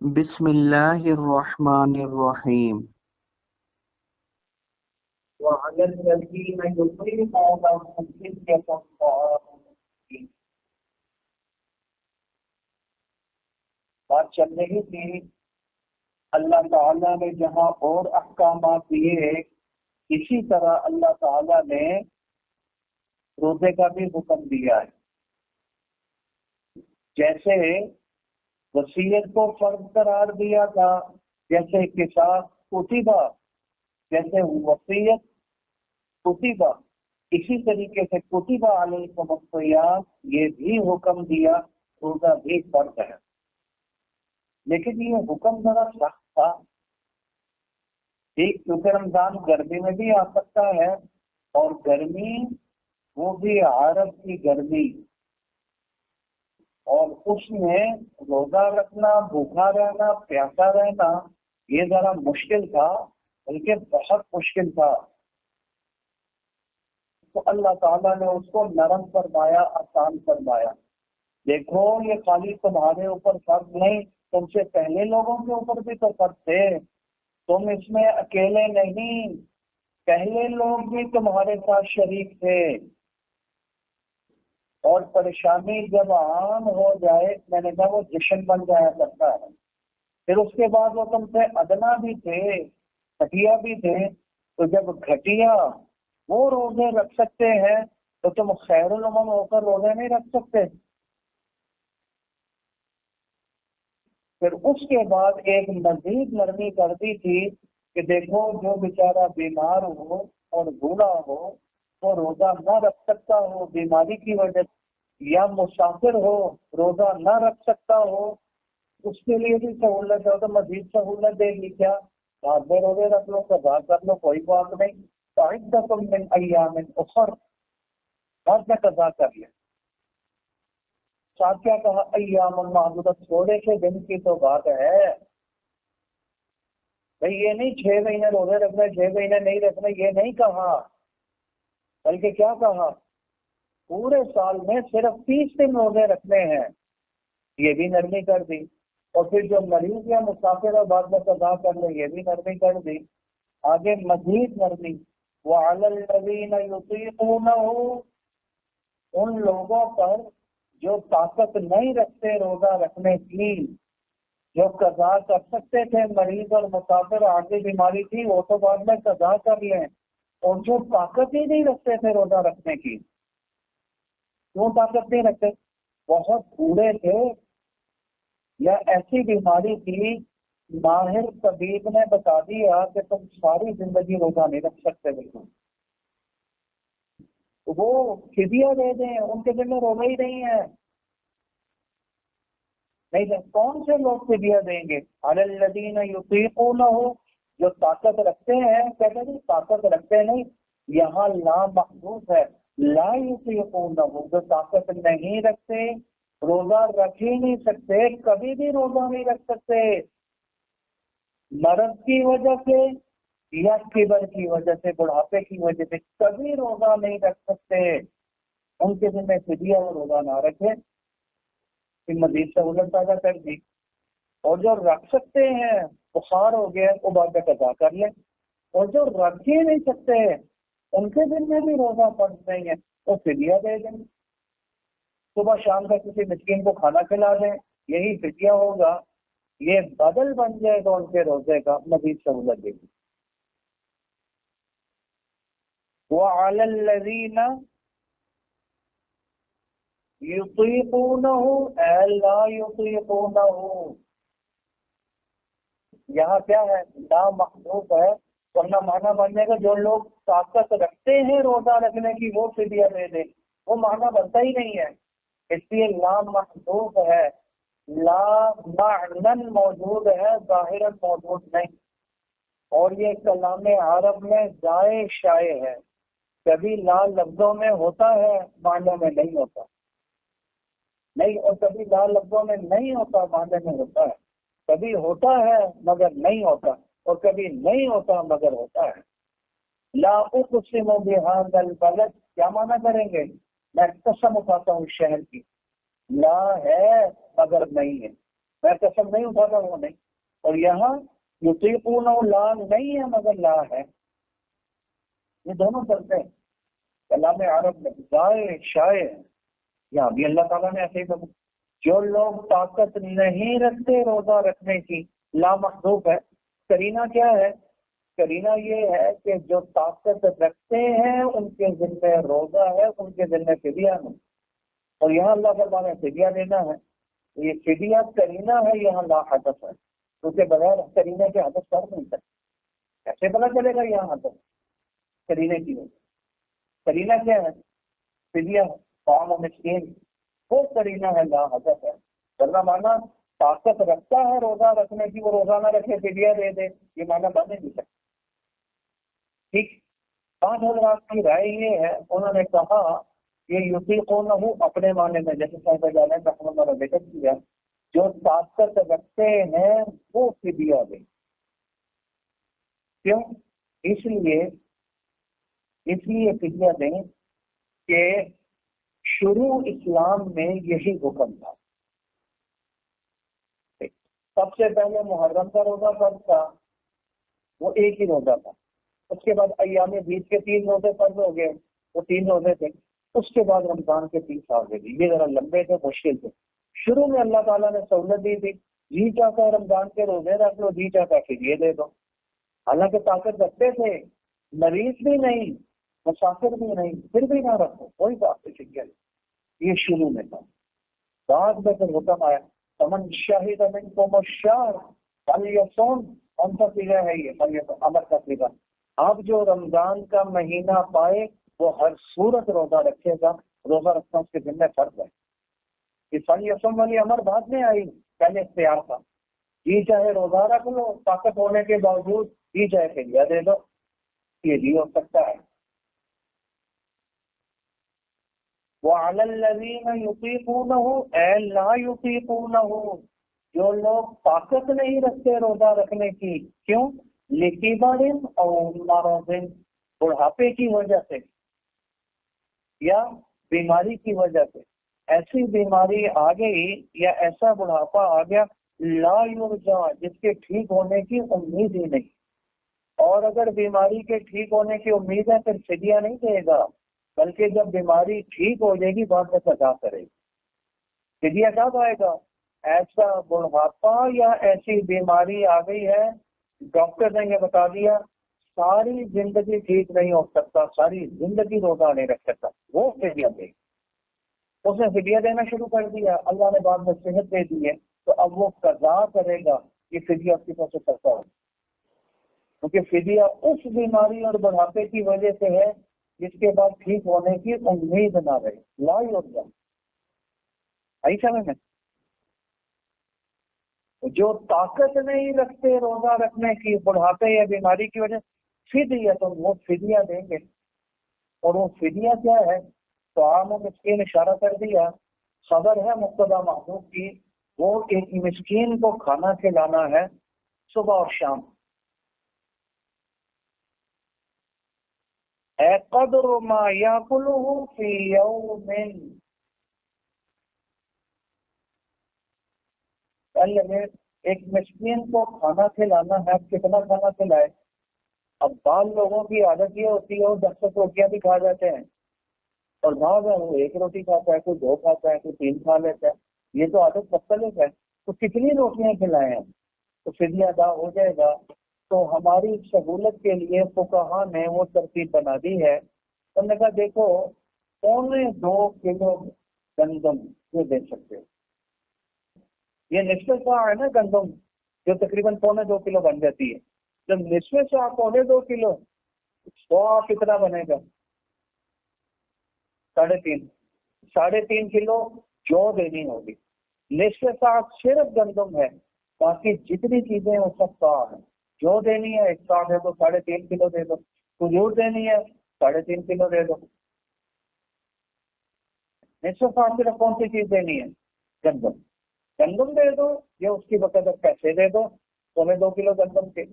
بسم اللہ الرحمن الرحیم۔ وعلى الذين يطيقونهم فدية طعام مسكين۔ بات چل رہی تھی اللہ تعالیٰ نے جہاں اور احکامات دیے، اسی طرح اللہ تعالیٰ نے روزے کا بھی حکم دیا ہے۔ جیسے وصیت کو فرض قرار دیا تھا، جیسے قصاص کتبہ، جیسے وصیت کتبہ، اسی طریقے سے کتبہ علیکم الصیام، یہ بھی حکم دیا، روزہ بھی فرض ہے۔ لیکن یہ حکم ذرا سخت تھا، ایک کیونکہ رمضان گرمی میں بھی آ سکتا ہے، اور گرمی وہ بھی عرب کی گرمی، اور اس میں روزہ رکھنا، بھوکا رہنا، پیاسا رہنا، یہ ذرا مشکل تھا، بلکہ بہت مشکل تھا۔ تو اللہ تعالیٰ نے اس کو نرم فرمایا، آسان فرمایا۔ دیکھو یہ خالی تمہارے اوپر فرض نہیں، تم سے پہلے لوگوں کے اوپر بھی تو فرض تھے، تم اس میں اکیلے نہیں، پہلے لوگ بھی تمہارے ساتھ شریک تھے۔ اور پریشانی جب عام ہو جائے، میں نے کہا وہ جشن بن جایا کرتا ہے، پھر اس کے بعد وہ تم سے ادنا بھی تھے، گھٹیا بھی تھے، تو جب گھٹیا وہ روزے رکھ سکتے ہیں تو تم خیر الامم ہو کر روزے نہیں رکھ سکتے۔ پھر اس کے بعد ایک مزید نرمی کر دی تھی کہ دیکھو جو بیچارہ بیمار ہو اور بوڑھا ہو، وہ روزہ نہ رکھ سکتا ہو بیماری کی وجہ سے، یا مسافر ہو روزہ نہ رکھ سکتا ہو، اس کے لیے بھی سہولت ہے، تو مزید سہولت دے گی کیا؟ بعد میں روزے رکھ لو، قضا کر لو، کوئی بات نہیں، فعدۃ من ایام اخر، بعد میں قضا کر لیں۔ ساتھ کیا کہا؟ ایام معدودۃ، تھوڑے سے دن کی تو بات ہے بھئی، یہ نہیں 6 مہینے روزے رکھنے، 6 مہینے نہیں رکھنے، یہ نہیں کہا، بلکہ کیا کہا؟ پورے سال میں صرف 30 دن روزے رکھنے ہیں، یہ بھی نرمی کر دی۔ اور پھر جو مریض یا مسافر اور بعد میں قضا کر لے، یہ بھی نرمی کر دی۔ آگے مزید نرمی، وَعَلَى الَّذِينَ يُطِيقُونَهُ، ان لوگوں پر جو طاقت نہیں رکھتے روزہ رکھنے کی، جو قضا کر سکتے تھے، مریض اور مسافر، آگے بیماری تھی وہ تو بعد میں قضا کر لیں، اور جو طاقت ہی نہیں رکھتے تھے روزہ رکھنے کی، کیوں طاقت نہیں رکھتے؟ بہت بوڑھے تھے یا ایسی بیماری تھی، ماہر طبیب نے بتا دیا کہ تم ساری زندگی روزہ نہیں رکھ سکتے، بالکل وہ فدیہ دے دیں، ان کے دل میں روزہ ہی نہیں ہے، نہیں کون سے لوگ فدیہ دیں گے؟ علی الذین یطیقونہ، جو طاقت رکھتے ہیں، کہتے ہیں طاقت رکھتے نہیں، یہاں لا محذوف ہے، لا یطیقونہ، جو طاقت نہیں رکھتے، روزہ رکھ ہی نہیں سکتے، کبھی بھی روزہ نہیں رکھ سکتے، مرض کی وجہ سے یا کبر کی وجہ سے، بڑھاپے کی وجہ سے کبھی روزہ نہیں رکھ سکتے، ان کے دن میں فدیہ اور روزہ نہ رکھے، مزید سہولت پیدا کر دی۔ اور جو رکھ سکتے ہیں، بخار ہو گیا، وہ بعد میں قضا کر لیں، اور جو رکھ ہی نہیں سکتے ان کے دن میں بھی روزہ فرض نہیں ہے، تو فدیہ دے دیں، صبح شام کا کسی مسکین کو کھانا کھلا دیں، یہی فدیہ ہوگا، یہ بدل بن جائے گا ان کے روزے کا، مزید سہولت دے گی۔ وَعَلَى الَّذِينَ يُطِيقُونَهُ أَيْ لَا يُطِيقُونَهُ، یہاں کیا ہے؟ لا محذوف ہے، ورنہ معنی بن جائے گا جو لوگ طاقت رکھتے ہیں روزہ رکھنے کی وہ فدیہ دے دیں، وہ معنی بنتا ہی نہیں ہے، اس لیے لا محذوف ہے، لا معنن موجود ہے، ظاہراً موجود نہیں، اور یہ کلام عرب میں جائے شائع ہے، کبھی لا لفظوں میں ہوتا ہے، معنی میں نہیں ہوتا، نہیں، اور کبھی لا لفظوں میں نہیں ہوتا، معنی میں ہوتا ہے، کبھی ہوتا ہے مگر نہیں ہوتا، اور کبھی نہیں ہوتا مگر ہوتا ہے۔ لا اقسم بهذا البلد، کیا معنی کریں گے؟ میں قسم اٹھاتا ہوں شہر کی، لا ہے مگر نہیں ہے، میں قسم نہیں اٹھاتا وہ نہیں. اور یہاں یطیقون لا نہیں ہے مگر لا ہے، یہ دونوں چلتے ہیں کلام عرب میں. دائیں شائع یہاں بھی اللہ تعالیٰ نے ایسے ہی کہا جو لوگ طاقت نہیں رکھتے روزہ رکھنے کی، لا محذوف ہے. کرینہ کیا ہے؟ کرینہ یہ ہے کہ جو طاقت رکھتے ہیں ان کے ذمہ روزہ ہے، ان کے ذمہ فدیہ نہیں. اور یہاں اللہ تعالیٰ نے فدیہ دینا ہے. یہ فدیہ کرینہ ہے، یہاں لا حدث ہے، کیونکہ بغیر کرینے کے حدث کر نہیں سکتے. ایسے پتہ چلے گا یہاں حدث کرینے کی وجہ. کرینہ کیا ہے؟ فدیہ ہے، طعام و مسکین، وہ کرینہ ہے، لا حدث ہے. ورنہ مانا طاقت رکھتا ہے روزہ رکھنے کی، وہ روزہ نہ رکھے فدیہ دے دے، یہ مانا بن نہیں سکتا. ٹھیک. 5 حضرات کی رائے یہ ہے، انہوں نے کہا یہ یطیقونہ اپنے معنی میں، جیسے صاحب جانے رحمۃ اللہ ذکر کیا، جو طاقت رکھتے ہیں وہ فدیہ دیں. کیوں؟ اس لیے فدیہ دیں کہ شروع اسلام میں یہی حکم تھا. سب سے پہلے محرم کا روزہ فرض تھا، وہ ایک ہی روزہ تھا. اس کے بعد ایام بیچ کے 3 روزے فرض ہو گئے، وہ 3 روزے تھے. اس کے بعد رمضان کے 30 آگے دی، یہ ذرا لمبے تھے، مشکل تھے. شروع میں اللہ تعالیٰ نے سہولت دی تھی، جی چاہتا ہے رمضان کے روزے رکھ لو، جی چاہتا ہے فدیے دے دو. حالانکہ طاقت رکھتے تھے، مریض بھی نہیں، مسافر بھی نہیں، پھر بھی نہ رکھو، کوئی بات نہیں. یہ شروع میں تھا. بعد میں پھر حکم آیا فمن شہد منکم الشہر فلیصم. کون سا سیگا ہے یہ؟ فلیصم امر کا سیگا. اب جو رمضان کا مہینہ پائے وہ ہر صورت روزہ رکھے گا. روزہ رکھنا اس کے ذمہ فرض ہے. یہ فلیصم والی امر بعد میں آئی، پہلے اختیار تھا. جی چاہے روزہ رکھ لو طاقت ہونے کے باوجود، جی چاہے فدیہ دے دو، یہ بھی ہو سکتا ہے. وَعَلَى الَّذِينَ يُطِيقُونَهُ أَيْ لَا يُطِيقُونَهُ، جو لوگ طاقت نہیں رکھتے روزہ رکھنے کی. کیوں؟ لِكِبَرٍ أَوْ مَرَضٍ، بڑھاپے کی وجہ سے یا بیماری کی وجہ سے. ایسی بیماری آ گئی یا ایسا بڑھاپا آ گیا لا یرجا، جس کے ٹھیک ہونے کی امید ہی نہیں. اور اگر بیماری کے ٹھیک ہونے کی امید ہے پھر فدیہ نہیں دے گا، بلکہ جب بیماری ٹھیک ہو جائے گی بعد میں سزا کرے گی. فدیہ کب آئے گا؟ ایسا بڑھاپا یا ایسی بیماری آ گئی ہے، ڈاکٹر نے یہ بتا دیا ساری زندگی ٹھیک نہیں ہو سکتا، ساری زندگی روزہ نہیں رکھ سکتا، وہ فدیہ دے. اس نے فدیہ دینا شروع کر دیا، اللہ نے بعد میں صحت دے دی ہے، تو اب وہ قضا کرے گا. یہ فدیہ اس کی طرف سے کرتا ہے، کیونکہ فدیہ اس بیماری اور بڑھاپے کی وجہ سے ہے جس کے بعد ٹھیک ہونے کی امید نہ رہے. لا یرجا. آئی سمجھ میں؟ جو طاقت نہیں رکھتے روزہ رکھنے کی بڑھاپے یا بیماری کی وجہ فدیہ، تو وہ فدیہ دیں گے. اور وہ فدیہ کیا ہے؟ تو عام مسکین اشارہ کر دیا، خبر ہے مبتدا محذوف کی. وہ ایک مسکین کو کھانا کھلانا ہے صبح اور شام. اے قدر ما یاکلہ فی یوم، پہلے ایک مسکین کو کھانا کھلانا ہے. کتنا کھانا کھلائے؟ اب بعض لوگوں کی عادت یہ ہوتی ہے وہ 10 روٹیاں بھی کھا جاتے ہیں، اور بعض ہے وہ 1 روٹی کھاتا ہے، کوئی 2 کھاتا ہے، کوئی 3 کھا لیتا ہے. یہ تو عادت مختلف ہے. تو کتنی روٹیاں کھلائیں ہم تو فدیہ ادا ہو جائے گا. تو ہماری سہولت کے لیے فقہا نے وہ ترتیب بنا دی ہے. انہوں نے کہا دیکھو 2.25 کلو گندم یہ دے سکتے ہو. یہ نصف سا ہے نا گندم، جو تقریباً 2.25 کلو بن جاتی ہے. جب نصف سا 2.25 کلو تو کتنا بنے گا؟ 3.5 کلو جو دینی ہوگی. نصف سا صرف گندم ہے، باقی جتنی چیزیں وہ سب سا ہیں. جو دینی ہے 1 سا ہے تو 3.5 کلو دے دو. کھجور دینی ہے 3.5 کلو دے دو. نصف سا صرف کون سی چیز دینی ہے؟ گندم دے دو، یا اس کی بقدر پیسے دے دو 2.25 کلو گندم کے،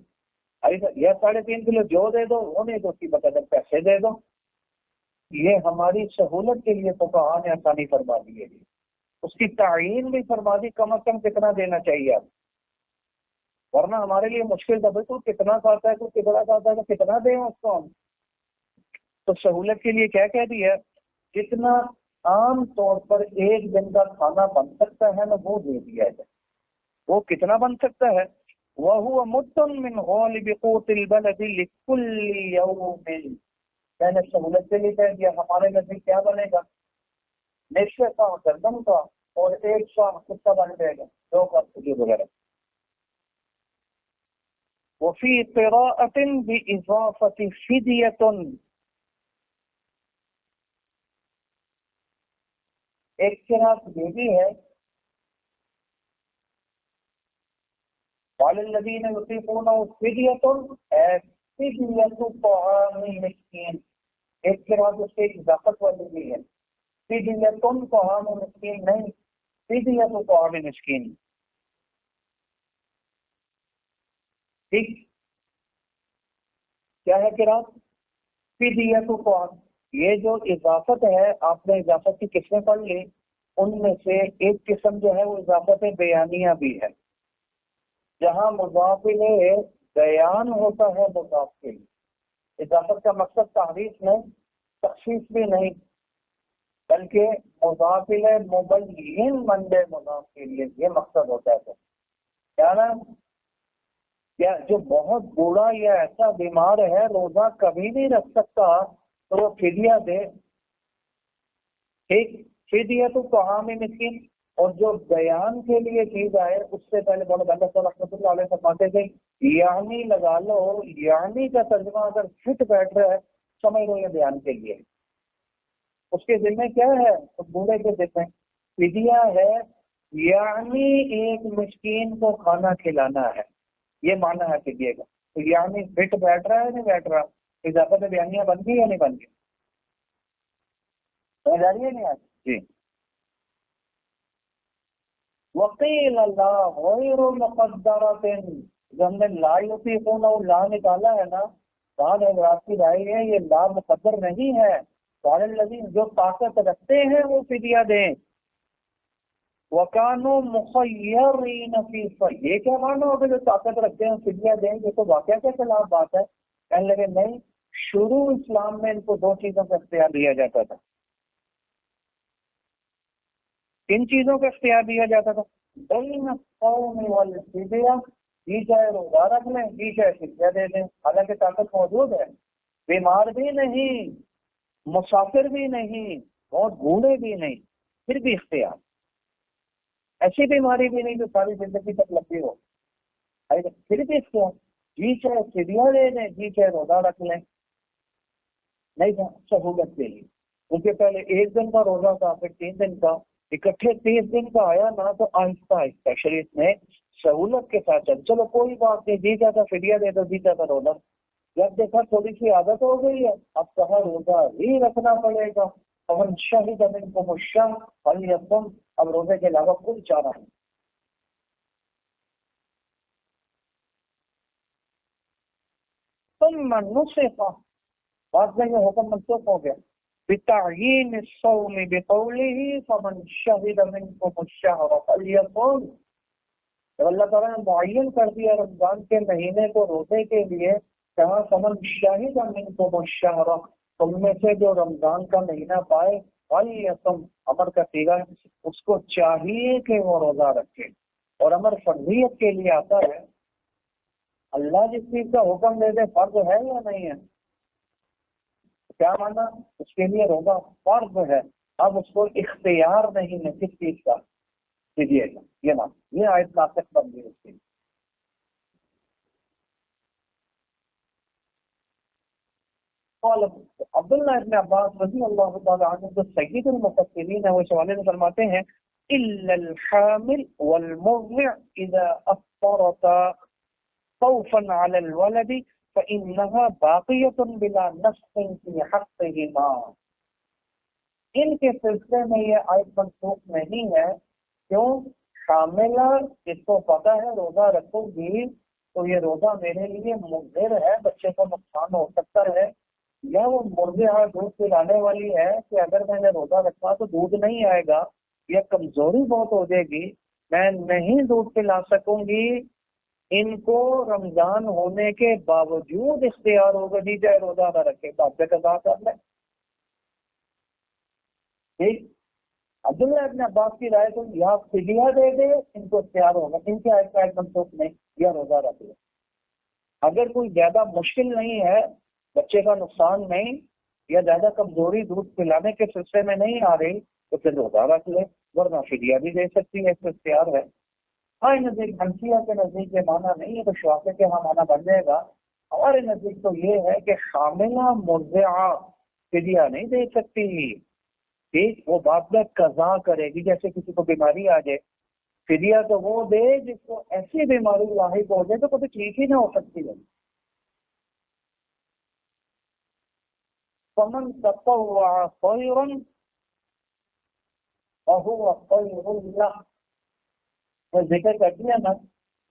یا 3.5 کلو جو دے دو، وہ نہیں تو اس کی بقدر پیسے دے دو. یہ ہماری سہولت کے لیے فقہا نے آسانی فرما دی ہے. اس کی تعین بھی فرما دی کم از کم کتنا دینا چاہیے آپ، ورنہ ہمارے لیے مشکل تھا بھائی تو کتنا کھاتا ہے تو کتنا کھاتا ہے تو کتنا دیں اس کو ہم. تو سہولت کے لیے کیا کہہ دیا، جتنا عام طور پر ایک دن کا کھانا بن سکتا ہے نا وہ دے دیا جائے. وہ کتنا بن سکتا ہے، وَهُوَ مُدٌّ مِّنْ غَالِبِ قُوتِ الْبَلَدِ لِكُلِّ يَوْمٍ. میں نے سہولت کے لیے کہہ دیا ہمارے نزدیک کیا بنے گا، نصف سا گندم کا اور ایک سا کس کا بن جائے گا، 2 کا کھجور وغیرہ. وفی قراءۃ باضافۃ فدیۃ، ایک قراءت یہ بھی ہے قال الذین یطیقونہ فدیۃ اے فدیۃ طعام مسکین. ایک قراءت اس کے اضافت والی بھی ہے، فدیۃ طعام مسکین نہیں، فدیۃ طعام مسکین. ٹھیک، کیا ہے قراءت، فدیۃ طعام. یہ جو اضافت ہے آپ نے اضافت کی قسمیں پڑھ لی، ان میں سے ایک قسم جو ہے وہ اضافت بیانیہ بھی ہے، جہاں مضاف الیہ بیان ہوتا ہے مضاف کے لیے. اضافت کا مقصد تحریف نہیں، تخصیص بھی نہیں، بلکہ مضاف الیہ مبین بندے مضاف کے لیے یہ مقصد ہوتا ہے. کیا نا، یا جو بہت بوڑھا یا ایسا بیمار ہے روزہ کبھی نہیں رکھ سکتا تو وہ فدیہ دے. ٹھیک، فدیہ تو طعام مسکین. اور جو بیان کے لیے چیز آئے اس سے پہلے بہت بندہ صلی رحمۃ اللہ علیہ فرماتے تھے یعنی لگا لو، یعنی کا ترجمہ اگر فٹ بیٹھ رہا ہے سمجھ لو یہ بیان کے لیے. اس کے ذمہ کیا ہے، اس بوڑھے کے ذمہ فدیہ ہے، یعنی ایک مسکین کو کھانا کھلانا ہے، یہ معنی ہے فدیہ کا. تو یعنی فٹ بیٹھ رہا ہے نہیں بیٹھ رہا، اضافت بیانیہ بن گئی یا نہیں بن گئی، سمجھ آ رہی ہے نہیں آج جی. وقیل اللہ غیر مقدرۃ، جو ہم نے لا یطیقون اور لا نکالا ہے نا، بعض حضرات کی رائے ہے یہ لا مقدر نہیں ہے. قال الذین، جو طاقت رکھتے ہیں وہ فدیہ دیں. وکانوا مخیرین فی، یہ کیا معنی ہوگا جو طاقت رکھتے ہیں فدیہ دیں، یہ تو واقعہ کے خلاف بات ہے. کہنے لگے نہیں، شروع اسلام میں ان کو 2 چیزوں کا اختیار دیا جاتا تھا. کن چیزوں کا اختیار دیا جاتا تھا، بین الصوم والفدیہ، جی چاہے روزہ رکھ لیں جی چاہے فدیہ دے دیں. حالانکہ طاقت موجود ہے، بیمار بھی نہیں، مسافر بھی نہیں، بہت بوڑھے بھی نہیں، پھر بھی اختیار. ایسی بیماری بھی نہیں جو ساری زندگی تک لگی ہو، پھر بھی اختیار، جی چاہے فدیہ دے دیں جی چاہے روزہ رکھ لیں. نہیں تھا سہولت کے لیے، کیونکہ پہلے 1 دن کا روزہ تھا، پھر 3 دن کا، اکٹھے 30 دن کا آیا نا، تو آہستہ آہستہ شریعت نے سہولت کے ساتھ چلو کوئی بات نہیں، جی چاہتا فدیہ دے دو جی چاہتا روزہ. جب دیکھا تھوڑی سی عادت ہو گئی ہے اب کہا روزہ ہی رکھنا پڑے گا. فمن شہد منکم الشہر فلیصم، اب روزے کے علاوہ کوئی چارہ نہیں. ثم نسخ، بعد میں یہ حکم منسوخ ہو گیا، بتعیین الصوم بقوله فمن شہد منکم الشہر فلیصم. جب اللہ تعالیٰ نے معین کر دیا رمضان کے مہینے کو روزے کے لیے، کہا فمن شہد منکم الشہر، تم میں سے جو رمضان کا مہینہ پائے، فلیصم، امر کا صیغہ ہے، اس کو چاہیے کہ وہ روزہ رکھے. اور امر فرضیت کے لیے آتا ہے، اللہ جس چیز کا حکم دے دے فرض ہے یا نہیں ہے، کیا مانا، اس کے لیے روزہ فرض ہے. اب اس کو اختیار نہیں ہے کس چیز کا، فدیہ کا. یہ نا یہ آیت ناسخ بن گئی اس کی. عبداللہ ابن عباس رضی اللہ تعالیٰ عنہ جو سید المفسرین ہیں، وہ اس حوالے سے فرماتے ہیں الا الحامل والمرضع اذا افطرتا خوفا على الولد فانها باقية بلا نسخ في حقهما. ان کے سلسلے میں یہ آیت منسوخ نہیں ہے. کیوں؟ حاملہ جس کو پتہ ہے روزہ رکھوں گی تو یہ روزہ میرے لیے مضر ہے، بچے کو نقصان ہو سکتا ہے، یا وہ مرضعہ دودھ پلانے والی ہے کہ اگر میں نے روزہ رکھا تو دودھ نہیں آئے گا یا کمزوری بہت ہو جائے گی، میں نہیں دودھ پلا سکوں گی، ان کو رمضان ہونے کے باوجود اختیار ہوگا جی چاہے روزہ نہ رکھے، بات سے قضا کر لیں. ٹھیک. عبداللہ ابن عباس کی رائے تو یا فدیہ دے دے، ان کو اختیار ہوگا، ان کے ایک منسوخ نہیں، یا روزہ رکھ لے. اگر کوئی زیادہ مشکل نہیں ہے، بچے کا نقصان نہیں، یا زیادہ کمزوری دودھ پلانے کے سلسلے میں نہیں آ رہی، تو پھر روزہ رکھ لے، ورنہ فدیہ بھی دے سکتی ہے، اس کو اختیار ہے. ہمارے نزدیک حنفیہ کے نزدیک یہ معنی نہیں ہے، تو شافعی کے ہاں معنی بن جائے گا. ہمارے نزدیک تو یہ ہے کہ حاملہ مرضعہ فدیہ نہیں دے سکتی. ٹھیک، وہ بعد میں قضا کرے گی، جیسے کسی کو بیماری آ جائے، فدیہ تو وہ دے جس کو ایسی بیماری لاحق ہو جائے تو کبھی ٹھیک ہی نہ ہو سکتی ہے. فمن تطوع خیرا فهو خیر له، تو ذکر کر دیا نا،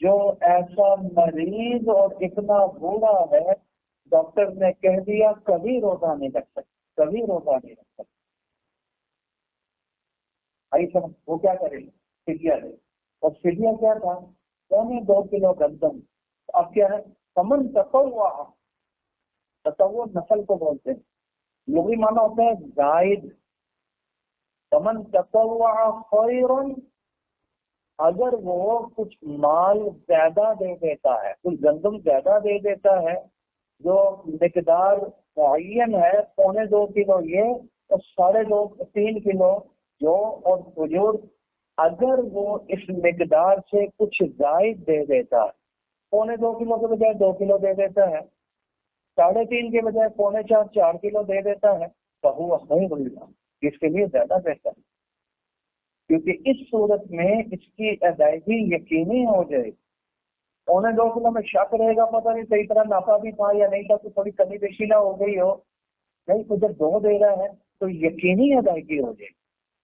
جو ایسا مریض اور اتنا بوڑھا ہے، ڈاکٹر نے کہہ دیا کبھی روزہ نہیں رکھ سکتا، کبھی روزہ نہیں رکھ سکتا، آئی سمجھ؟ وہ کیا کرے گا؟ فدیہ دے. اور فدیہ کیا تھا؟ 2.25 کلو گندم. اب کیا ہے؟ فمن تطوع، تطوع نسل کو بولتے ہیں، لغوی معنی ہوتا ہے زائد. فمن تطوع خیرا، اگر وہ کچھ مال زیادہ دے دیتا ہے، کچھ گندم زیادہ دے دیتا ہے، جو مقدار معین ہے، 2.25 کلو یہ اور 2.5 3 کلو جو اور کھجور، اگر وہ اس مقدار سے کچھ زائد دے دیتا ہے، 2.25 کلو کے بجائے 2 کلو دے دیتا ہے، 3.5 کے بجائے 4.25 4 کلو دے دیتا ہے، فہو خیر له، اس کے لیے زیادہ بہتر ہے. کیونکہ اس صورت میں اس کی ادائیگی یقینی ہو جائے. 2.25 کلو میں شک رہے گا، پتہ نہیں صحیح طرح ناپا بھی تھا یا نہیں تھا، تو تھوڑی کمی بیشی نہ ہو گئی ہو، نہیں تو جب 2 دے رہا ہے تو یقینی ادائیگی ہو جائے گی.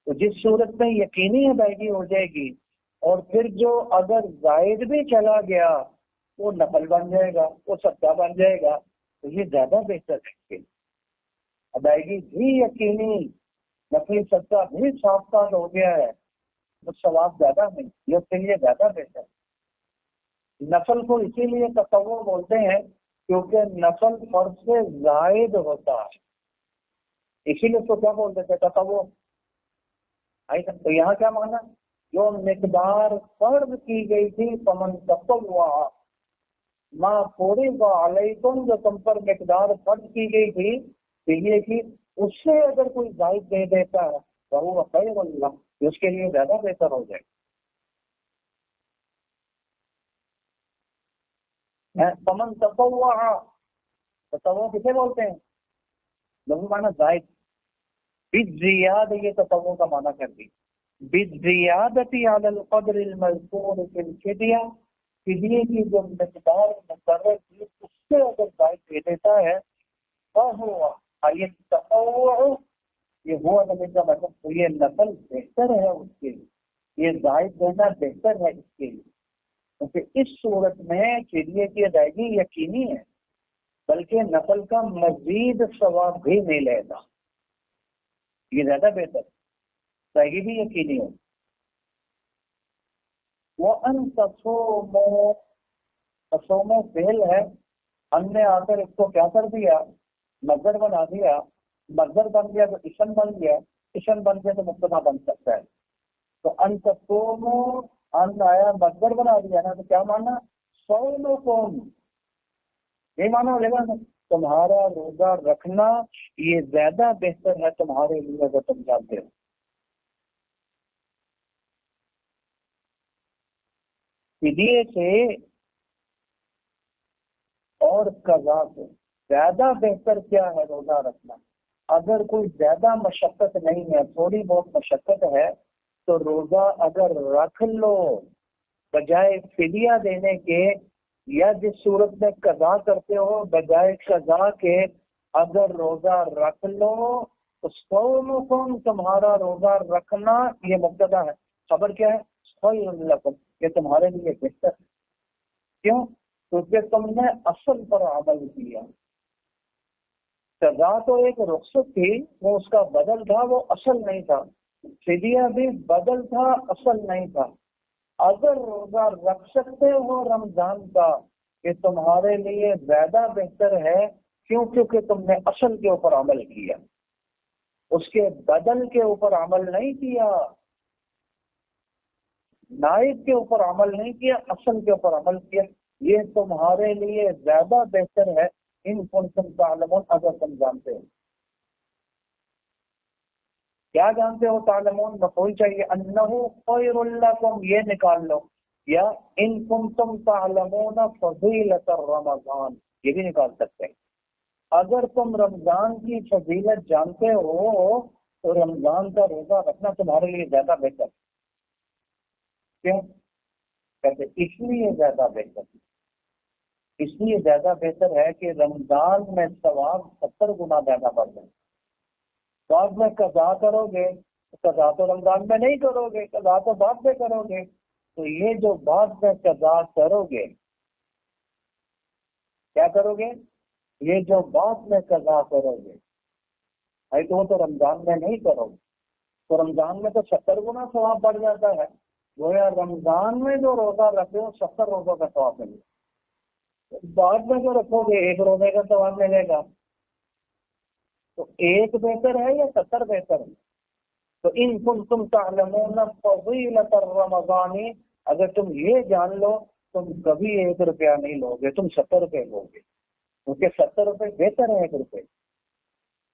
تو جس صورت میں یقینی ادائیگی ہو جائے گی، اور پھر جو اگر زائد بھی چلا گیا وہ نفل بن جائے گا، وہ صدقہ بن جائے گا، تو یہ زیادہ بہتر ہے. ادائیگی بھی یقینی، نفلی صدقہ بھی صاف صاف ہو گیا ہے، تو ثواب زیادہ نہیں، یہ اس کے لیے زیادہ بہتر ہے. نفل کو اسی لیے تطوع بولتے ہیں کیونکہ نفل فرض سے زائد ہوتا ہے، اسی لیے اس کو کیا بولتے تھے؟ تطوع. تو یہاں کیا مانا؟ جو مقدار فرض کی گئی تھی، فمن تطوع ما فرض علیکم، جو تم پر مقدار فرض کی گئی تھی فدیے کی، اس سے اگر کوئی زائد دے دیتا ہے فہو خیر له، اس کے لیے زیادہ بہتر ہو جائے. فمن تطوع، تطوع کسے بولتے ہیں؟ لفظ معنی زائد. بالزیادہ، یہ تطوع کا معنی کر دی. بالزیادۃ علی القدر المذکور فی الفدیہ، فدیے کی جو مقدار مقرر تھی اس سے اگر زائد دے دیتا ہے، فہو، یہ تطوع، یہ ہوا نبی کا مطلب، تو یہ نفل بہتر ہے اس کے لیے، یہ زائد دینا بہتر ہے اس کے لیے، کیونکہ اس صورت میں فدیے کی ادائیگی یقینی ہے، بلکہ نفل کا مزید ثواب بھی ملے گا، یہ زیادہ بہتر ہے، ادائیگی بھی یقینی ہو. وَأَن تَصُومُوا، تصوموا فعل ہے، ہم نے آ کر اس کو کیا کر دیا؟ مصدر بنا دیا. مصدر بن گیا تو اسم بن گیا، اسم بن گیا تو مبتدا بن سکتا ہے. تو ان تصوموا، ان آیا مصدر بنا دیا نا، تو کیا مانا؟ صومکم، یہ مانا ہو جائے گا نا، تمہارا روزہ رکھنا یہ زیادہ بہتر ہے تمہارے لیے اگر تم جانتے ہو. فدیے سے اور قضا سے زیادہ بہتر کیا ہے روزہ رکھنا؟ اگر کوئی زیادہ مشقت نہیں ہے، تھوڑی بہت مشقت ہے، تو روزہ اگر رکھ لو بجائے فدیہ دینے کے، یا جس صورت میں قضا کرتے ہو بجائے قضا کے اگر روزہ رکھ لو، تو صومکم، تمہارا روزہ رکھنا، یہ مبتدا ہے، خبر کیا ہے؟ خیر لکم، یہ تمہارے لیے بہتر ہے. کیوں؟ کیونکہ تم نے اصل پر عمل کیا. قضا تو ایک رخصت تھی، وہ اس کا بدل تھا، وہ اصل نہیں تھا. فدیہ بھی بدل تھا، اصل نہیں تھا۔ اگر روزہ رکھ سکتے ہو رمضان کا کہ تمہارے لیے زیادہ بہتر ہے، کیوں؟ کیونکہ تم نے اصل کے اوپر عمل کیا، اس کے بدل کے اوپر عمل نہیں کیا، نائب کے اوپر عمل نہیں کیا، اصل کے اوپر عمل کیا۔ یہ تمہارے لیے زیادہ بہتر ہے، ان کنتم تعلمون، اگر تم جانتے ہو۔ کیا جانتے ہو؟ تعلمون مفعول چاہیے، انہ خیر لکم، یہ نکال لو، یا ان کنتم تعلمون فضیلۃ رمضان، یہ بھی نکال سکتے ہیں۔ اگر تم رمضان کی فضیلت جانتے ہو تو رمضان کا روزہ رکھنا تمہارے لیے زیادہ بہتر ہے۔ کیوں؟ کہتے اس لیے زیادہ بہتر ہے، اس لیے زیادہ بہتر ہے کہ رمضان میں ثواب 70 گنا زیادہ بڑھ جائے۔ بعد میں قضا کرو گے، قضا تو رمضان میں نہیں کرو گے، قضا تو بعد میں کرو گے، تو یہ جو بعد میں قضا کرو گے، کیا کرو گے؟ یہ جو بعد میں قضا کرو گے، بھائی تو وہ تو رمضان میں نہیں کرو گے، تو رمضان میں تو 70 گنا ثواب بڑھ جاتا ہے۔ گویا رمضان میں جو روزہ رکھے ہو 70 روزوں کا ثواب ملے گا، بعد میں جو رکھو گے 1 روزے کا ثواب ملے گا۔ تو 1 بہتر ہے یا 70 بہتر ہے؟ تو ان کنتم تعلمون فضیلۃ الرمضان، اگر تم یہ جان لو تم کبھی 1 روپیہ نہیں لو گے، تم 70 روپے لو گے، کیونکہ 70 روپے بہتر ہے 1 روپے،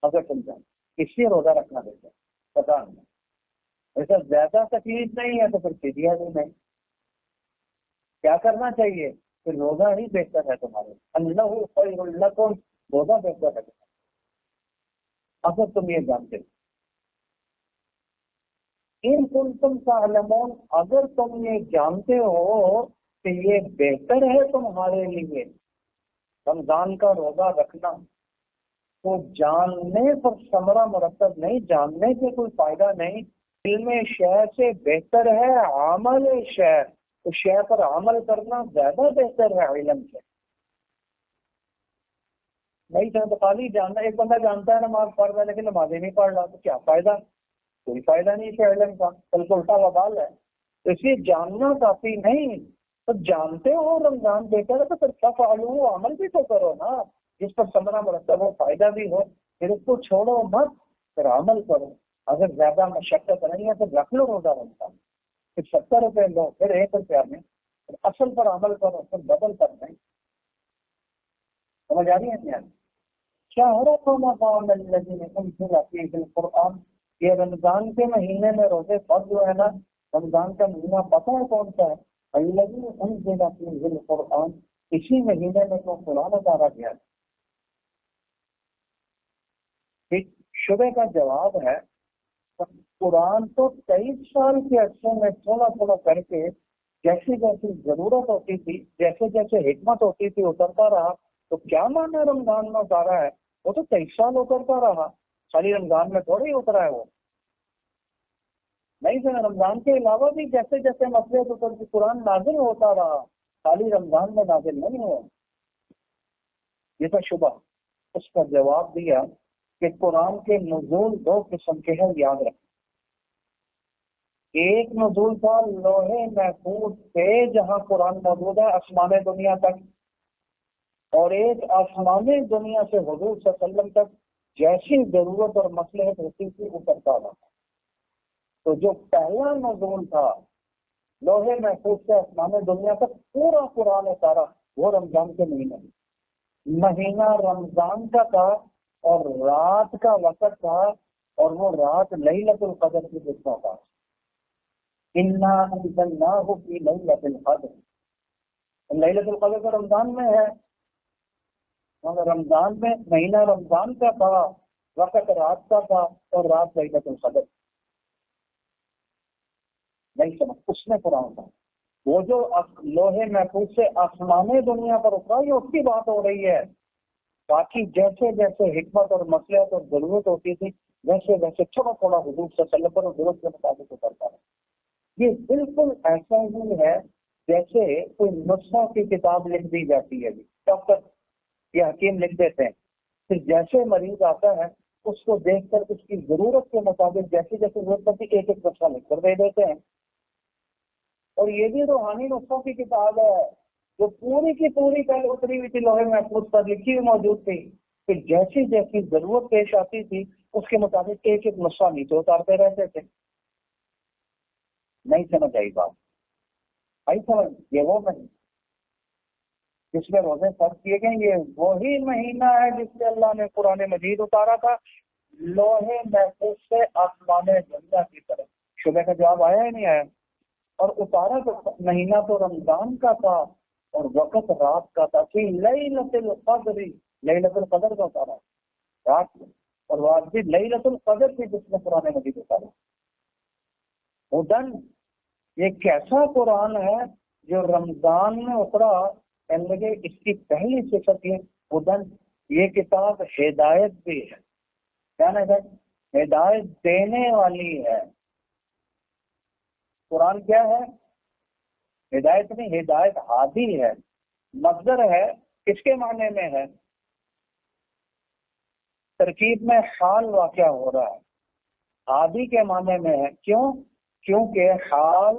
اگر تم جان، اس لیے روزہ رکھنا بہتر ہے۔ پتا نہیں ایسا زیادہ تکلیف نہیں ہے تو پھر فدیہ بھی نہیں، کیا کرنا چاہیے؟ پھر روزہ ہی بہتر ہے تمہارے، انہ خیر لکم، روزہ بہتر ہے اگر تم یہ جانتے۔ ان کنتم تعلمون، اگر تم یہ جانتے ہو کہ یہ بہتر ہے تمہارے لیے رمضان کا روزہ رکھنا، تو جاننے پر ثمرہ مرتب نہیں، جاننے سے کوئی فائدہ نہیں۔ علم شے سے بہتر ہے عمل شے، تو شے پر عمل کرنا زیادہ بہتر ہے علم سے۔ نہیں تو خالی جاننا، ایک بندہ جانتا ہے نماز پڑھ رہا ہے لیکن نمازیں نہیں پڑھ رہا، تو کیا فائدہ؟ کوئی فائدہ نہیں ہے علم کا، بلکہ الٹا وبال ہے۔ تو اس لیے جاننا کافی نہیں، تو جانتے ہو رمضان بہتر ہے تو پھر فعلوا، عمل بھی تو کرو نا، جس پر ثمرہ مرتب ہو، فائدہ بھی ہو، پھر اس کو چھوڑو مت، پھر عمل کرو۔ اگر زیادہ مشقت نہیں ہے تو رکھ لو روزہ رمضان، پھر 70 روپے لو، پھر 1 روپیہ میں، پھر اصل پر عمل کرو، پھر بدل کر نہیں۔ سمجھ آ رہی ہے کیا؟ شہر رمضان الذی انزل فیہ القرآن، یہ رمضان کے مہینے میں روزے فرض جو ہے نا، رمضان کا مہینہ پتہ ہے کون سا ہے؟ الذی انزل فیہ القرآن، اسی مہینے میں تو قرآن اتارا گیا ہے۔ ایک شبے کا جواب ہے، قرآن تو 23 سال کے عرصے میں تھوڑا تھوڑا کر کے جیسی جیسی ضرورت ہوتی تھی، جیسے جیسے حکمت ہوتی تھی اترتا رہا، تو کیا معنی رمضان میں اتارا ہے؟ وہ تو 23 سال اترتا رہا، خالی رمضان میں تھوڑا ہی اترا ہے وہ، نہیں سر، رمضان کے علاوہ بھی جیسے جیسے مسئلے اترتے قرآن نازل ہوتا رہا، خالی رمضان میں نازل نہیں ہوا۔ یہ تھا شبہ، اس کا جواب دیا کہ قرآن کے نزول 2 قسم کے ہیں، یاد رکھیں۔ ایک نزول تھا لوح محفوظ پہ جہاں قرآن موجود ہے آسمان دنیا تک، اور ایک آسمان دنیا سے حضور صلی اللہ علیہ وسلم تک جیسی ضرورت اور مصلحت ہوتی تھی اترتا رہا۔ تو جو پہلا نزول تھا لوح محفوظ سے آسمان دنیا تک پورا قرآن اتارا، وہ رمضان کے مہینہ رمضان کا تھا، اور رات کا وقت تھا، اور وہ رات لیلۃ القدر کی جتنا تھا۔ انا انزلناہ فی لیلۃ القدر، لیلۃ القدر کا رمضان میں ہے، مگر رمضان میں مہینہ رمضان کا تھا، وقت رات کا تھا، اور رات لیلۃ القدر۔ نہیں سمجھ، اس میں قرآن تھا، وہ جو لوح محفوظ سے آسمان دنیا پر اترا، یہ اس کی بات ہو رہی ہے۔ باقی جیسے جیسے حکمت اور مصلحت اور ضرورت ہوتی تھی، ویسے ویسے تھوڑا تھوڑا حضور صلی اللہ علیہ وسلم پر ضرورت کے مطابق اترتا ہے۔ یہ بالکل ایسا ہی ہے جیسے کوئی نسخہ کی کتاب لکھ دی جاتی ہے، ڈاکٹر یا حکیم لکھ دیتے ہیں، پھر جیسے مریض آتا ہے اس کو دیکھ کر اس کی ضرورت کے مطابق جیسے جیسے ضرورت پڑتی ایک ایک نسخہ لکھ کر دے دیتے ہیں. اور یہ بھی روحانی نسخوں کی کتاب ہے جو پوری کی پوری پہلے اتری ہوئی تھی لوہے محفوظ پر لکھی ہوئی موجود تھی. پھر جیسی جیسی ضرورت پیش آتی تھی اس کے مطابق ایک ایک نسخہ نیچے اتارتے رہتے تھے. نہیں سمجھ آئی بات؟ آئی سمجھ؟ یہ وہ نہیں جس میں روزے فرض کیے گئے، یہ وہی مہینہ ہے جس میں اللہ نے قرآن مجید اتارا تھا لوہے محفوظ سے آسمان دنیا کی طرف. شبہ کا جواب آیا ہی نہیں آیا. اور اتارا تو مہینہ تو رمضان کا تھا اور وقت رات کا تھا. کہ لیلۃ القدر، لیلۃ القدر کا اتارا رات میں، اور وہ آج بھی لیلۃ القدر تھی جس میں قرآن مجید اتارا. ہدن، یہ کیسا قرآن ہے جو رمضان میں اترا. کہنے لگے اس کی پہلی صفت یہ ہدن، یہ کتاب ہدایت بھی ہے. کیا نا ہدایت دینے والی ہے. قرآن کیا ہے؟ ہدایت نہیں، ہدایت ہادی ہے. مصدر ہے، کس کے معنی میں ہے؟ ترکیب میں حال واقع ہو رہا ہے، ہادی کے معنی میں ہے. کیوں؟ کیونکہ حال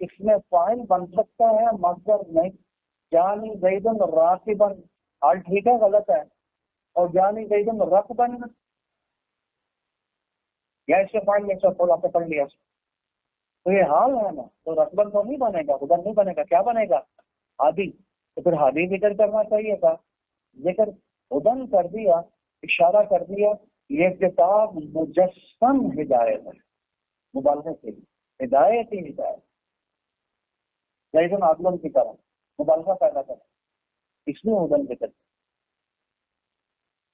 اس میں فاعل بن سکتا ہے، مصدر نہیں. جانی زید راکبا، حال ٹھیک ہے غلط ہے. اور جانی زید رکبا، یا اس سے فاعل میں سے کھولا پکڑ لیا تو یہ حال ہے نا، تو رقبن تو نہیں بنے گا، ادھر نہیں بنے گا. کیا بنے گا؟ ہادی. تو پھر ہادی ذکر کرنا چاہیے تھا. ذکر ادن کر دیا، اشارہ کر دیا. یہ کتاب مجسم ہدایت ہے، مبالغے کے لیے ہدایت ہی ہدایت. لیکن عدل کی طرح مبالغہ پیدا کرنا، اس میں ادن ذکر.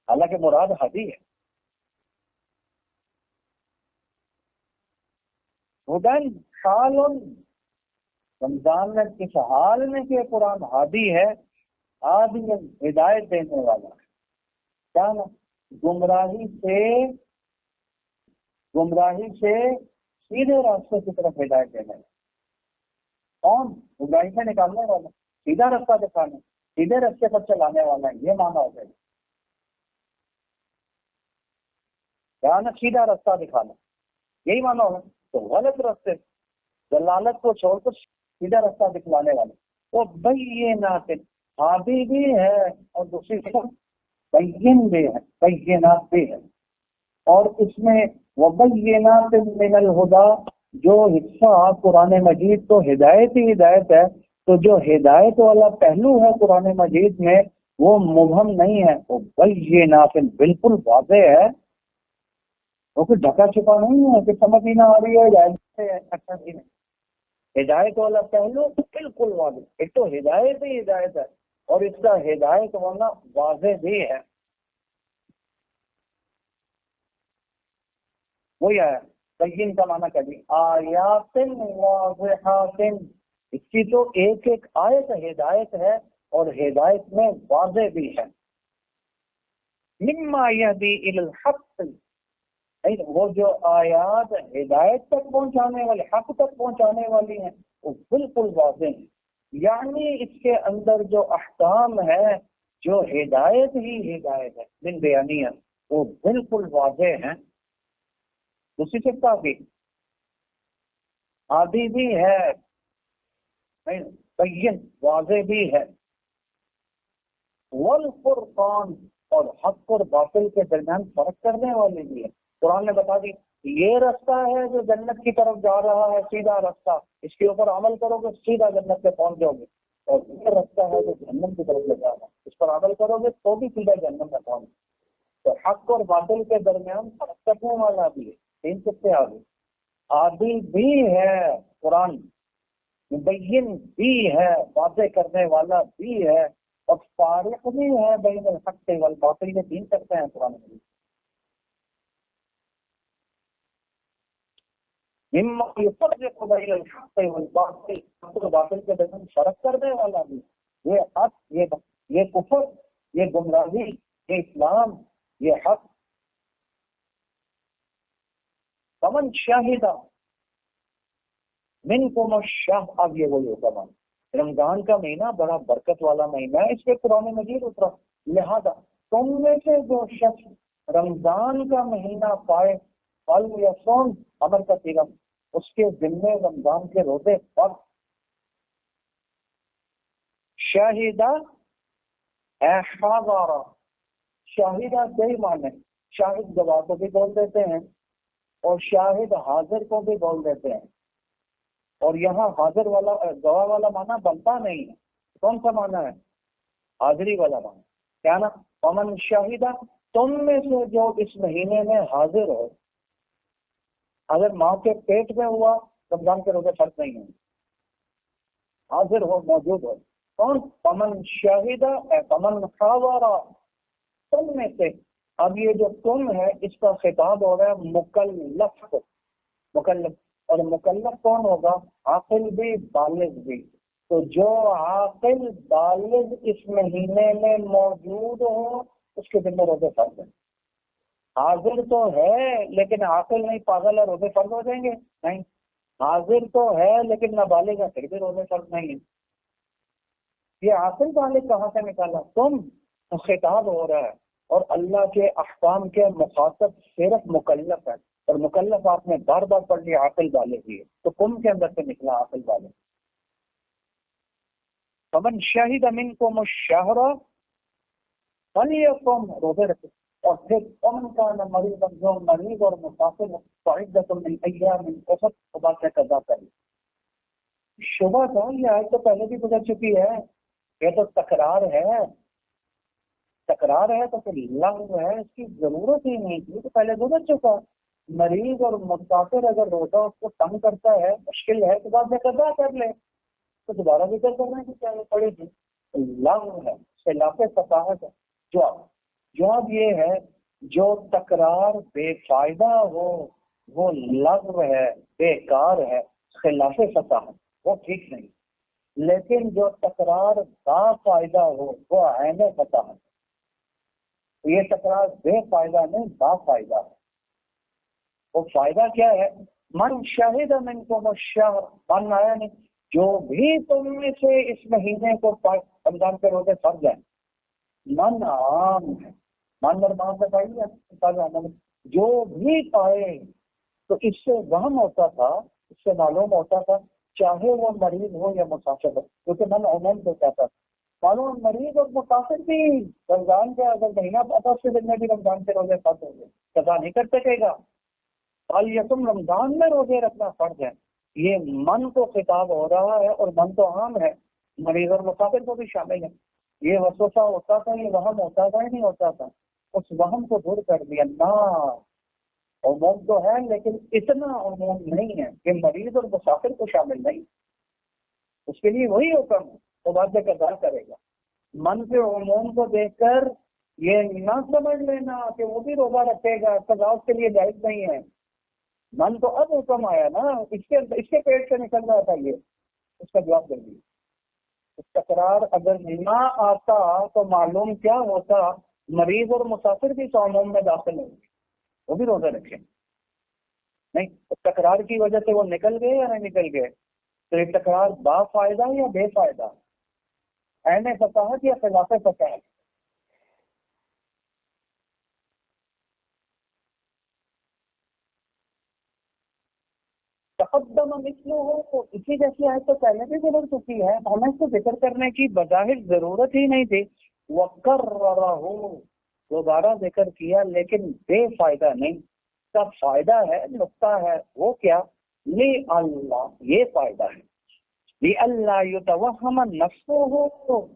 حالانکہ مراد ہادی ہے. ہدن حال، رمضان میں کس حال میں کہ قرآن ہادی ہے، ہادی ہدایت دینے والا ہے. کیا نا؟ گمراہی سے سیدھے راستے کی طرف ہدایت دینے والا. کون؟ گمراہی سے نکالنے والا، سیدھا راستہ دکھانا، سیدھے راستے پر چلانے والا ہے. یہ مانا ہو جائے گا. کیا نا؟ سیدھا راستہ دکھانا، یہی مانا ہوگا. تو غلط راستے، دلالت کو چھوڑ کر سیدھا راستہ دکھلانے والے. وہ بینات، ہادی بھی ہے اور دوسری طرف بین بھی ہے، بینات بھی ہے. اور اس میں وبینات من الہدا، جو حصہ قرآن مجید تو ہدایت ہی ہدایت ہے، تو جو ہدایت والا پہلو ہے قرآن مجید میں وہ مبہم نہیں ہے، وہ بینات بالکل واضح ہے. وہ کوئی ڈھکا چھپا نہیں ہے کہ سمجھ ہی نہ آ رہی ہے. اچھا جی نہیں، ہدایت والا پہلو بالکل واضح. ایک تو ہدایت ہی ہدایت ہے اور اس کا ہدایت ہونا واضح بھی ہے. وہی آیا بین کا معنی کر دی آیات واضحات. اس کی تو ایک ایک آیت ہدایت ہے اور ہدایت میں واضح بھی ہے. مما یہدی الی الحق، وہ جو آیات ہدایت تک پہنچانے والی، حق تک پہنچانے والی ہیں وہ بالکل واضح ہیں. یعنی اس کے اندر جو احکام ہے، جو ہدایت ہی ہدایت ہے من بیانیہ، وہ بالکل واضح ہیں. دوسری سکتا بھی عادی بھی ہے، بین واضح بھی ہے. والفرقان، اور حق اور باطل کے درمیان فرق کرنے والے بھی ہے. قرآن نے بتا دی یہ راستہ ہے جو جنت کی طرف جا رہا ہے، سیدھا راستہ، اس کے اوپر عمل کرو گے سیدھا جنت پہ پہنچ جاؤ گے. اور یہ راستہ ہے جو جہنم کی طرف لے جا رہا ہے، اس پر عمل کرو گے تو بھی سیدھا جہنم میں پہنچ. تو حق اور باطل کے درمیان فرق کرنے والا بھی ہے. تین سکتے آگے عادل بھی ہے قرآن، مبین بھی ہے، واضح کرنے والا بھی ہے، اور فارق بھی ہے بین الحق والباطل. یہ تین سکتے ہیں قرآن میں. مما یفرق بین الحق والباطل، حق اور باطل کے درمیان فرق کرنے والا بھی. یہ حق، یہ کفر، یہ گمراہی، یہ اسلام، یہ حق. فمن شاہدہ منکم الشہر، اب یہ وہی ہوگا. رمضان کا مہینہ بڑا برکت والا مہینہ ہے، اس پہ قرآن مجید اترا. لہذا تم میں سے جو شخص رمضان کا مہینہ پائے پل یا سون امر کا تیرم، اس کے ذمے رمضان کے روزے فرض۔ شاہدہ حاضرہ، شاہدہ کئی معنی، شاہد گواہ کو بھی بول دیتے ہیں اور شاہد حاضر کو بھی بول دیتے ہیں، اور یہاں حاضر والا گواہ والا معنی بنتا نہیں ہے۔ کون سا معنی ہے؟ حاضری والا معنی کیا نا؟ ومن شاہدہ، تم میں سے جو اس مہینے میں حاضر ہو، اگر ماں کے پیٹ میں ہوا رمضان کے روزے فرض نہیں ہیں، حاضر ہو، موجود ہو۔ کون؟ ومن شاہدہ ومن حاضرہ، تم میں سے۔ اب یہ جو تم ہے اس کا خطاب ہو رہا ہے مکلف کو، مکلف، اور مکلف کون ہوگا؟ عاقل بھی بالغ بھی۔ تو جو عاقل بالغ اس مہینے میں موجود ہو اس کے ذمہ روزے فرض ہیں۔ حاضر تو ہے لیکن عاقل نہیں، پاگل ہے، روزے فرض ہو جائیں گے؟ نہیں۔ حاضر تو ہے لیکن نابالغ ہے، پھر بھی روزے فرض نہیں ہیں۔ یہ عاقل بالغ کہاں سے نکالا؟ تم خطاب ہو رہا ہے، اور اللہ کے احکام کے مخاطب صرف مکلف ہے، اور مکلف آپ نے بار بار پڑھ لیا عاقل بالغ ہی ہے، تو تم کے اندر سے نکلا عاقل بالغ۔ فمن شہد منکم الشہر فلیصم، روزے رکھے، اور پھر امن کا مریض، جو مریض اور مسافر فعدۃ من ایام اخر، تو بات میں قضا کریں۔ شبہ تھا یہ آیت تو پہلے بھی گزر چکی ہے، یہ تو تکرار ہے، تکرار ہے تو پھر لغو ہے، اس کی ضرورت ہی نہیں تھی، تو پہلے گزر چکا۔ مریض اور مسافر اگر روزہ اس کو تنگ کرتا ہے، مشکل ہے، تو بعد میں قضا کر لے، تو دوبارہ ذکر کرنے کی چاہیے پڑے گی۔ لغو ہے، خلاف فصاحت ہے۔ جواب یہ ہے جو تکرار بے فائدہ ہو وہ لغو ہے، بیکار ہے، خلاف فصاحت، وہ ٹھیک نہیں۔ لیکن جو تکرار با فائدہ ہو وہ عین فصاحت ہے۔ یہ تکرار بے فائدہ نہیں، با فائدہ ہے۔ وہ فائدہ کیا ہے؟ من شہد منکم الشہر، من آیا نہیں، جو بھی تم میں سے اس مہینے کو رمضان کے روزے فرض ہیں۔ من عام ہے، من اور مان سے پائی، جو بھی پائے، تو اس سے وہم ہوتا تھا، اس سے معلوم ہوتا تھا چاہے وہ مریض ہو یا مسافر ہو، کیونکہ من عموم کو کہتا تھا، معلوم مریض اور مسافر بھی رمضان کا اگر مہینہ پتا اس کے دن میں بھی رمضان کے روزے فرض ہوں گے، قضا نہیں کر سکے گا۔ فَلْيَصُمْ، رمضان میں روزے رکھنا فرض ہے۔ یہ من کو خطاب ہو رہا ہے، اور من تو عام ہے، مریض اور مسافر کو بھی شامل ہے۔ یہ وسوسہ ہوتا تھا، یہ وہم ہوتا تھا ہی نہیں ہوتا تھا، اس وہم کو دور کر دیا۔ نہ، عموم تو ہے لیکن اتنا عموم نہیں ہے کہ مریض اور مسافر کو شامل نہیں، اس کے لیے وہی حکم ہے، وہ بعد میں قضا کرے گا۔ من کے عموم کو دیکھ کر یہ نہ سمجھ لینا کہ وہ بھی روزہ رکھے گا، قضا اس کے لیے جائز نہیں ہے۔ من تو اب حکم آیا نا، اس کے پیٹ سے نکل رہا تھا، یہ اس کا جواب دے دیا۔ تکرار اگر نہ آتا تو معلوم کیا ہوتا؟ مریض اور مسافر بھی تو عموم میں داخل ہوں گے، وہ بھی روزہ رکھیں۔ نہیں، تکرار کی وجہ سے وہ نکل گئے یا نہیں نکل گئے؟ تو یہ تکرار با فائدہ یا بے فائدہ؟ عین فصاحت یا خلاف فصاحت؟ تقدم مثلہ ہو، اسی جیسی آیت تو پہلے بھی گزر چکی ہے، ہمیں اس کو ذکر کرنے کی بظاہر ضرورت ہی نہیں تھی۔ وَقَرَّرَهُ، دوبارہ ذکر کیا لیکن بے فائدہ نہیں، کا فائدہ ہے، نقطہ ہے، وہ کیا؟ لِأَلَّا، یہ فائدہ ہے، لِأَلَّا يُتَوَهَّمَ نَفْسُهُ،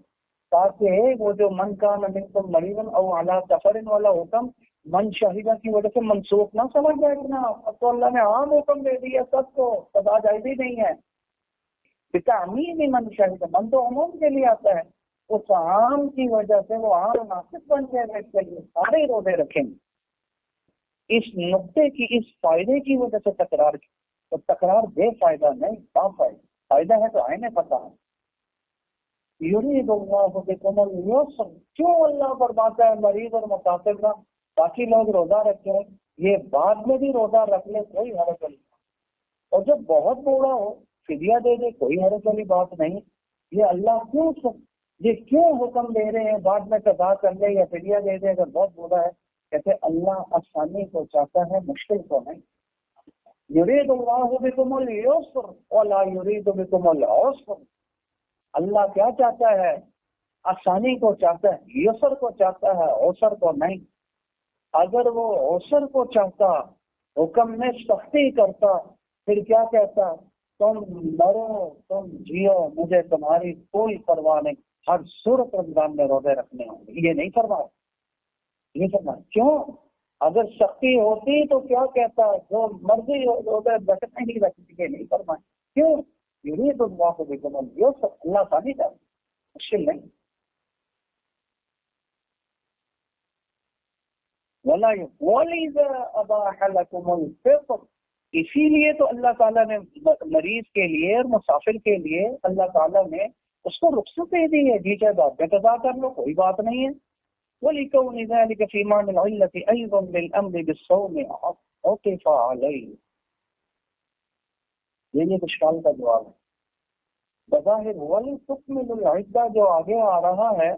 تاکہ وہ جو من کان منکم مریضا او علی سفر والا حکم من شہیدہ کی وجہ سے منسوخ نہ سمجھ بیٹھنا، اب تو اللہ نے عام حکم دے دیا سب کو، قضا جائز ہی نہیں ہے۔ بتعمیم من شہیدہ، من تو عموم کے لیے آتا ہے، اس عام کی وجہ سے وہ عام ناسخ بن گئے، اس کے لیے سارے روزے رکھیں گے۔ اس نقطے کی، اس فائدے کی وجہ سے تکرار کی، تو تکرار بے فائدہ نہیں، با فائدہ، فائدہ ہے تو عین پتہ ہے۔ یرید اللہ بکم الیسر، کیوں اللہ فرماتا ہے مریض اور مسافر کا باقی لوگ روزہ رکھیں، یہ بعد میں بھی روزہ رکھ لے، کوئی حرج نہیں، اور جب بہت بوڑھا ہو فدیہ دے دے، کوئی حرج والی بات نہیں۔ یہ اللہ کیوں حکم دے رہے ہیں بعد میں قضا کر لے یا فدیہ دے دے اگر بہت بوڑھا ہے؟ کہتے اللہ آسانی کو چاہتا ہے، مشکل کو نہیں. یرید اللہ بکم اليسر ولا یرید بکم العسر. اللہ کیا چاہتا ہے؟ آسانی کو چاہتا ہے، یسر کو چاہتا ہے، عسر کو نہیں. اگر وہ عسر کو چاہتا، حکم میں سختی کرتا، پھر کیا کہتا؟ تم مرو تم جیو، مجھے تمہاری کوئی پرواہ نہیں، ہر صورت رمضان میں روزے رکھنے ہوں گے. یہ نہیں فرمایا، نہیں فرمایا. کیوں؟ اگر سختی ہوتی تو کیا کہتا؟ جو مرضی ہو روزے رکھنے ہی رکھنے. نہیں فرمایا. کیوں؟ یرید اللہ بکم اليسر، اللہ آسانی چاہتا ہے، مشکل نہیں. وَلِذَا أَبَاحَ لَكُمُ الْفِطْرَ. اسی لیے تو اللہ تعالیٰ نے مریض کے لیے اور مسافر کے لیے اللہ تعالیٰ نے اس کو رخصت دے دی ہے. جی چاہے بات میں قضا کر لو، کوئی بات نہیں ہے. وَلِكَوْنِ ذَلِكَ فِي مَعْنَى الْعِلَّةِ أَيْضًا لِلْأَمْرِ بِالصَّوْمِ عُطِفَ عَلَيْهِ. یہ اشکال کا جواب ہے. بظاہر وَلِتُكْمِلُ الْعِدَّةَ جو آگے آ رہا ہے،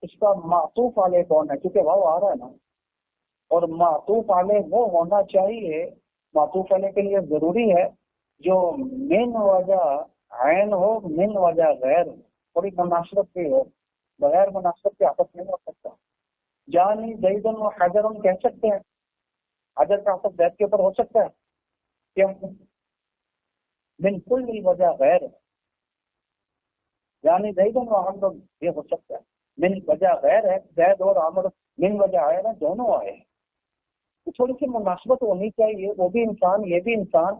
اس کا معطوف علیہ کون ہے؟ کیونکہ واو آ رہا ہے نا، اور معطوف علیہ وہ ہونا چاہیے، معطوف علیہ کے لیے ضروری ہے جو من وجہ عین ہو، من وجہ غیر ہو، تھوڑی مناسبت بھی ہو. بغیر مناسبت کے آپس نہیں ہو سکتا. جانی زیدن و حجرن کہہ سکتے ہیں، حجر کا آپس زید کے اوپر ہو سکتا ہے. کیوں؟ من کل وجہ غیر، یعنی زیدن و عمر یہ ہو سکتا ہے. من وجہ غیر ہے، زید اور عمر من وجہ آئے نا، دونوں آئے. تھوڑی سی مناسبت ہونی چاہیے، وہ بھی انسان یہ بھی انسان،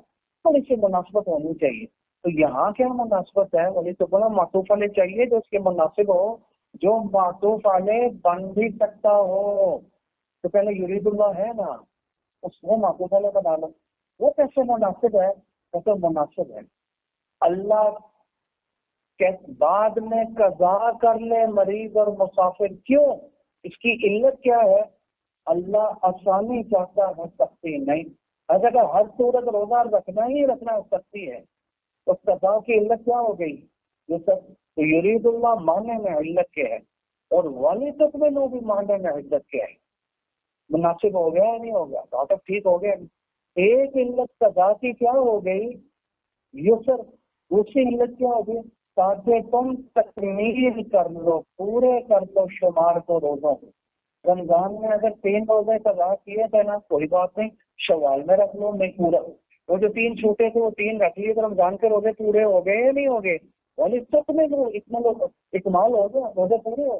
تھوڑی سی مناسبت ہونی چاہیے. تو یہاں کیا مناسبت ہے؟ ولی تو بولا معطوف علیہ چاہیے جو اس کے مناسب ہو، جو معطوف علیہ بن بھی سکتا ہو. تو پہلے یرید اللہ ہے نا، اس وہ معطوف علیہ کا ڈالو. وہ کیسے مناسب ہے؟ کیسے مناسب ہے؟ اللہ بعد میں قضا کر لے مریض اور مسافر. کیوں؟ اس کی علت کیا ہے؟ اللہ آسانی چاہتا ہے، سختی نہیں. اگر ہر صورت روزہ رکھنا ہی رکھنا سختی ہے تو قضا کی علت کیا ہو گئی؟ یہ سب تو یرید اللہ معنی میں علت کے ہے، اور والی تک میں بھی معنی میں علت کے ہے. مناسب ہو گیا یا نہیں ہو گیا؟ تو ٹھیک ہو گیا. ایک علت قضا کی کیا ہو گئی؟ یسر. دوسری علت کیا ہو گئی؟ تاکہ تم تکمیل کر لو، پورے کر لو شمار کو روزوں کو. رمضان میں اگر 3 روزے قضا کیے تھے نا، کوئی بات نہیں، شوال میں رکھ لو. نہیں پورا، وہ جو 3 چھوٹے تھے وہ 3 رکھ لیے، تو رمضان کے روزے پورے ہو گئے یا نہیں ہو گئے؟ والی تک میں جو اتنا لوگ اکمال ہو گیا، روزے پورے ہو.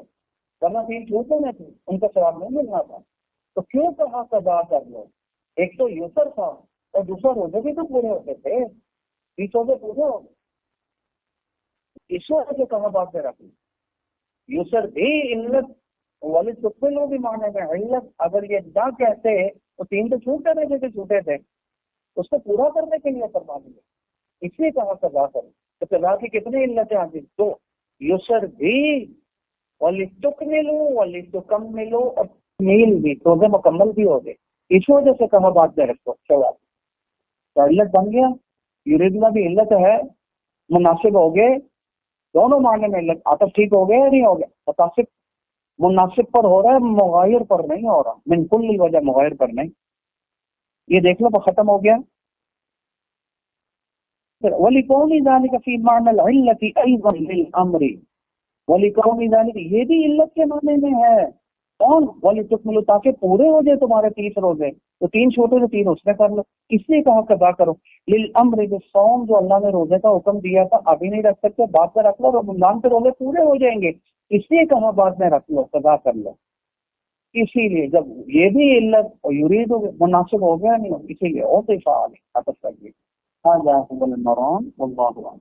ورنہ 3 چھوٹے میں تھے، ان کا ثواب نہیں ملنا تھا. تو کیوں کہا قضا کر لو؟ ایک تو یسر تھا اور دوسرا روزے بھی تو پورے ہوتے تھے، 30 روزے پورے ہو گئے. اس وجہ سے کہاں بات میں رکھ لی. یسر بھی علت، والی تکملو بھی معنی میں علت. اگر یہ نہ کہتے تو 3 تو چھوٹے رہے تھے، چھوٹے تھے، اس کو پورا کرنے کے لیے فرما دیں. اس لیے کہا قضا کرو. تو قضا کی کتنی علتیں آتی؟ 2. یسر بھی، والی تکملو، والی تکملو، اور تکمیل بھی، روزے مکمل بھی ہو گئے. اس وجہ سے کہا بات میں رکھو. سوال تو علت بن گیا. یریدنا بھی علت ہے، مناسب ہو گئے، دونوں معنی میں علت. عطف ٹھیک ہو گیا یا نہیں ہو گیا؟ متاسب مناسب پر ہو رہا ہے، مغایر پر نہیں ہو رہا. من کل وجہ مغایر پر نہیں. یہ دیکھ لو ختم ہو گیا. وَلِكَوْنِ ذَلِكَ فِي مَعْنَى الْعِلَّةِ أَيْضًا لِلْأَمْرِ. وَلِكَوْنِ ذَلِكَ یہ بھی علت کے معنی میں ہے. کون؟ وَلِتُكْمِلُوا، تاکہ پورے ہو جائے تمہارے 30 روزے. تو 3 چھوٹے تو 3 اس میں کر لو. اس لیے کہا قضا کرو. لِلْأَمْرِ بِالصَّوْمِ، جو اللہ نے روزے کا حکم دیا تھا، ابھی نہیں رکھ سکتے، بعد میں رکھ لو، رمضان کے روزے پورے ہو جائیں گے. اس لیے کہا بعد میں رکھ لو، قضا کر لو. اسی لیے جب یہ بھی علت اور یرید مناسب ہو گیا نہیں، اسی لیے اور صفات عطف کر دی. ہاں جا واللہ اعلم.